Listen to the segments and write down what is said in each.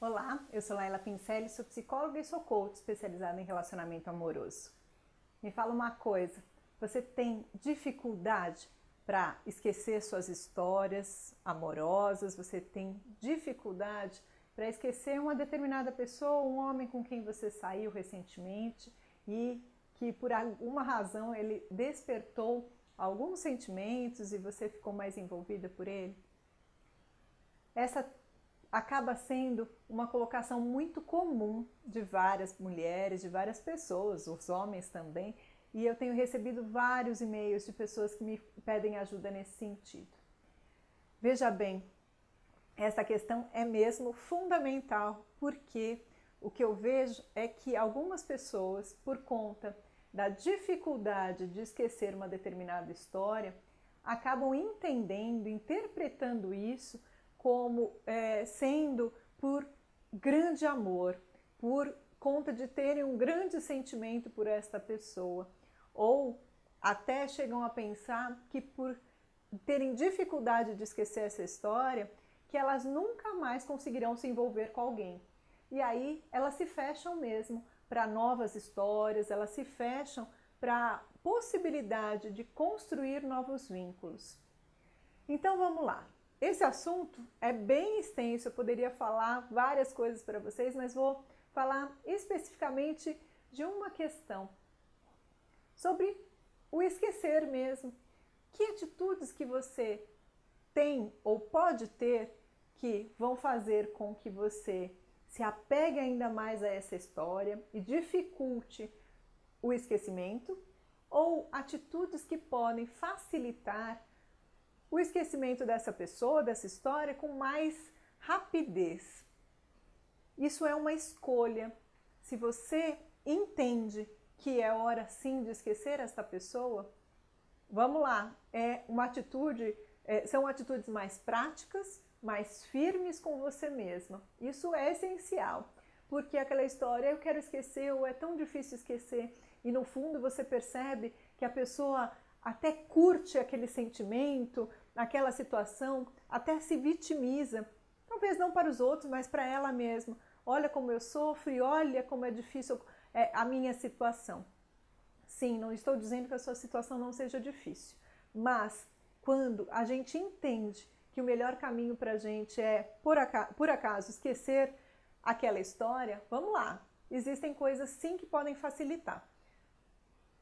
Olá, eu sou Laila Pincelli, sou psicóloga e sou coach especializada em relacionamento amoroso. Me fala uma coisa, você tem dificuldade para esquecer suas histórias amorosas? Você tem dificuldade para esquecer uma determinada pessoa, um homem com quem você saiu recentemente e que por alguma razão ele despertou alguns sentimentos e você ficou mais envolvida por ele? Essa acaba sendo uma colocação muito comum de várias mulheres, de várias pessoas, os homens também, e eu tenho recebido vários e-mails de pessoas que me pedem ajuda nesse sentido. Veja bem, essa questão é mesmo fundamental, porque o que eu vejo é que algumas pessoas, por conta da dificuldade de esquecer uma determinada história, acabam entendendo, interpretando isso como sendo por grande amor, por conta de terem um grande sentimento por esta pessoa, ou até chegam a pensar que por terem dificuldade de esquecer essa história, que elas nunca mais conseguirão se envolver com alguém. E aí elas se fecham mesmo para novas histórias, elas se fecham para a possibilidade de construir novos vínculos. Então vamos lá. Esse assunto é bem extenso, eu poderia falar várias coisas para vocês, mas vou falar especificamente de uma questão, sobre o esquecer mesmo. Que atitudes que você tem ou pode ter que vão fazer com que você se apegue ainda mais a essa história e dificulte o esquecimento, ou atitudes que podem facilitar o esquecimento dessa pessoa, dessa história, com mais rapidez. Isso é uma escolha. Se você entende que é hora sim de esquecer esta pessoa, vamos lá, são atitudes mais práticas, mais firmes com você mesma. Isso é essencial, porque aquela história, eu quero esquecer, ou é tão difícil esquecer, e no fundo você percebe que a pessoa até curte aquele sentimento, aquela situação, até se vitimiza, talvez não para os outros, mas para ela mesma. Olha como eu sofro e olha como é difícil a minha situação. Sim, não estou dizendo que a sua situação não seja difícil, mas quando a gente entende que o melhor caminho para a gente é, por acaso, esquecer aquela história, vamos lá, existem coisas sim que podem facilitar.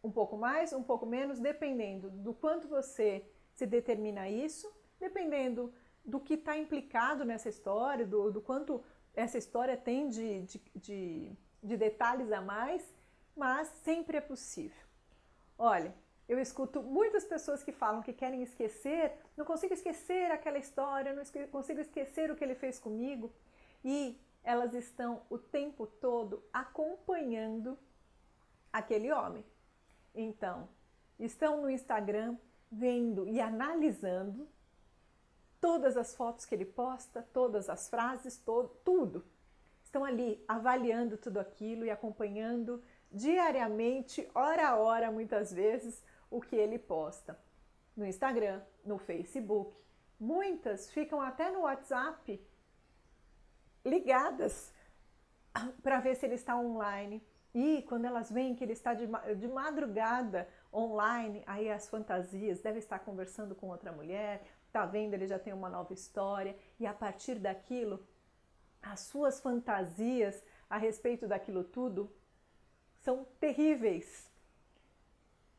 Um pouco mais, um pouco menos, dependendo do quanto você se determina a isso, dependendo do que está implicado nessa história, do quanto essa história tem de detalhes a mais, mas sempre é possível. Olha, eu escuto muitas pessoas que falam que querem esquecer, não consigo esquecer aquela história, não consigo esquecer o que ele fez comigo, e elas estão o tempo todo acompanhando aquele homem. Então, estão no Instagram vendo e analisando todas as fotos que ele posta, todas as frases, tudo. Estão ali avaliando tudo aquilo e acompanhando diariamente, hora a hora, muitas vezes, o que ele posta. No Instagram, no Facebook. Muitas ficam até no WhatsApp ligadas para ver se ele está online. E quando elas veem que ele está de madrugada online, aí as fantasias, deve estar conversando com outra mulher, está vendo, ele já tem uma nova história, e a partir daquilo, as suas fantasias a respeito daquilo tudo são terríveis.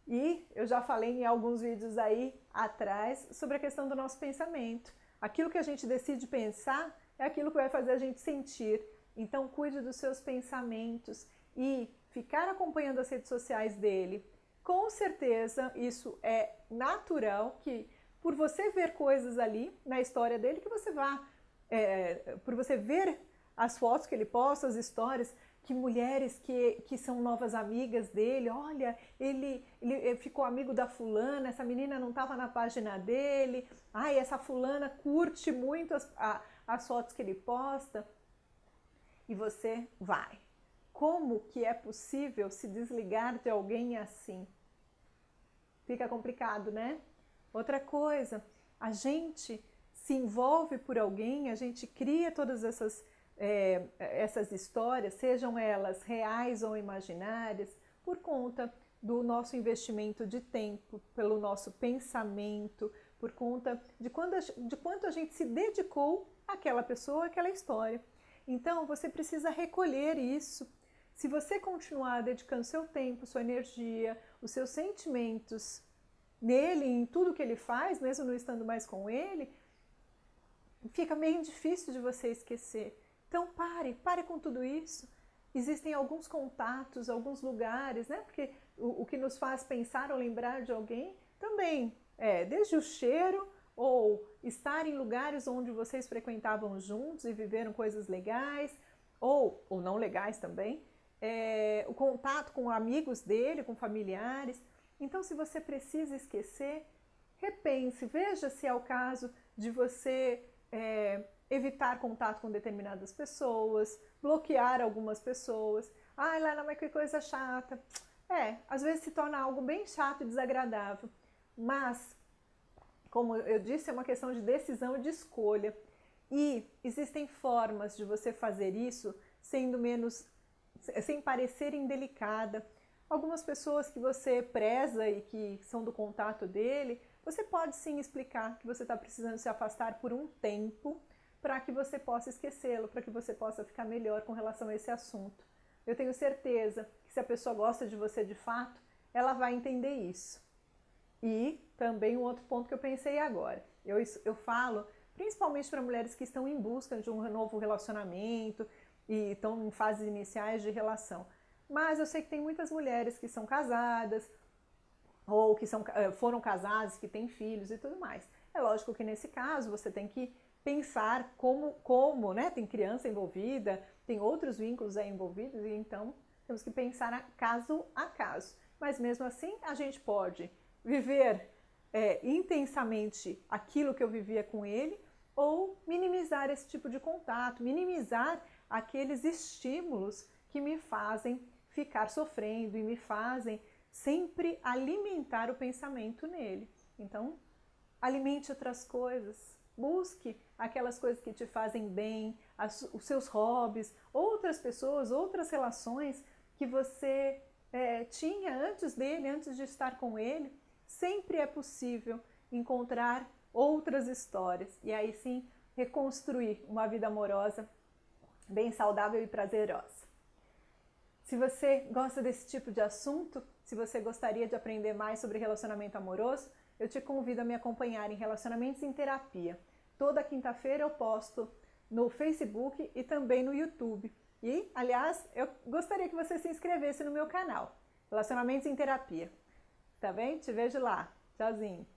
E eu já falei em alguns vídeos aí atrás sobre a questão do nosso pensamento. Aquilo que a gente decide pensar é aquilo que vai fazer a gente sentir. Então cuide dos seus pensamentos e ficar acompanhando as redes sociais dele. Com certeza isso é natural, que por você ver coisas ali na história dele, que você vá, por você ver as fotos que ele posta, as histórias, que mulheres que são novas amigas dele, olha, ele ficou amigo da fulana, essa menina não estava na página dele, ai, essa fulana curte muito as fotos que ele posta, e você vai. Como que é possível se desligar de alguém assim? Fica complicado, né? Outra coisa, a gente se envolve por alguém, a gente cria todas essas essas histórias, sejam elas reais ou imaginárias, por conta do nosso investimento de tempo, pelo nosso pensamento, por conta de quanto a gente se dedicou àquela pessoa, àquela história. Então, você precisa recolher isso. Se você continuar dedicando seu tempo, sua energia, os seus sentimentos nele, em tudo que ele faz, mesmo não estando mais com ele, fica meio difícil de você esquecer. Então, pare com tudo isso. Existem alguns contatos, alguns lugares, né? Porque o que nos faz pensar ou lembrar de alguém também desde o cheiro ou estar em lugares onde vocês frequentavam juntos e viveram coisas legais ou não legais também, o contato com amigos dele, com familiares. Então, se você precisa esquecer, repense, veja se é o caso de você evitar contato com determinadas pessoas, bloquear algumas pessoas. Ai, Laila, mas que coisa chata. Às vezes se torna algo bem chato e desagradável. Mas, como eu disse, é uma questão de decisão e de escolha. E existem formas de você fazer isso sem parecer indelicada. Algumas pessoas que você preza e que são do contato dele, você pode sim explicar que você está precisando se afastar por um tempo para que você possa esquecê-lo, para que você possa ficar melhor com relação a esse assunto. Eu tenho certeza que se a pessoa gosta de você de fato, ela vai entender isso. E também um outro ponto que eu pensei agora, eu falo principalmente para mulheres que estão em busca de um novo relacionamento e estão em fases iniciais de relação. Mas eu sei que tem muitas mulheres que são casadas ou que foram casadas, que têm filhos e tudo mais. É lógico que nesse caso você tem que pensar como, né? Tem criança envolvida, tem outros vínculos aí envolvidos, e então temos que pensar caso a caso. Mas mesmo assim a gente pode viver intensamente aquilo que eu vivia com ele ou minimizar esse tipo de contato, minimizar aqueles estímulos que me fazem ficar sofrendo e me fazem sempre alimentar o pensamento nele. Então, alimente outras coisas, busque aquelas coisas que te fazem bem, os seus hobbies, outras pessoas, outras relações que você tinha antes dele, antes de estar com ele. Sempre é possível encontrar outras histórias e aí sim reconstruir uma vida amorosa bem saudável e prazerosa. Se você gosta desse tipo de assunto, se você gostaria de aprender mais sobre relacionamento amoroso, eu te convido a me acompanhar em Relacionamentos em Terapia. Toda quinta-feira eu posto no Facebook e também no YouTube. E, aliás, eu gostaria que você se inscrevesse no meu canal, Relacionamentos em Terapia. Tá bem? Te vejo lá. Tchauzinho.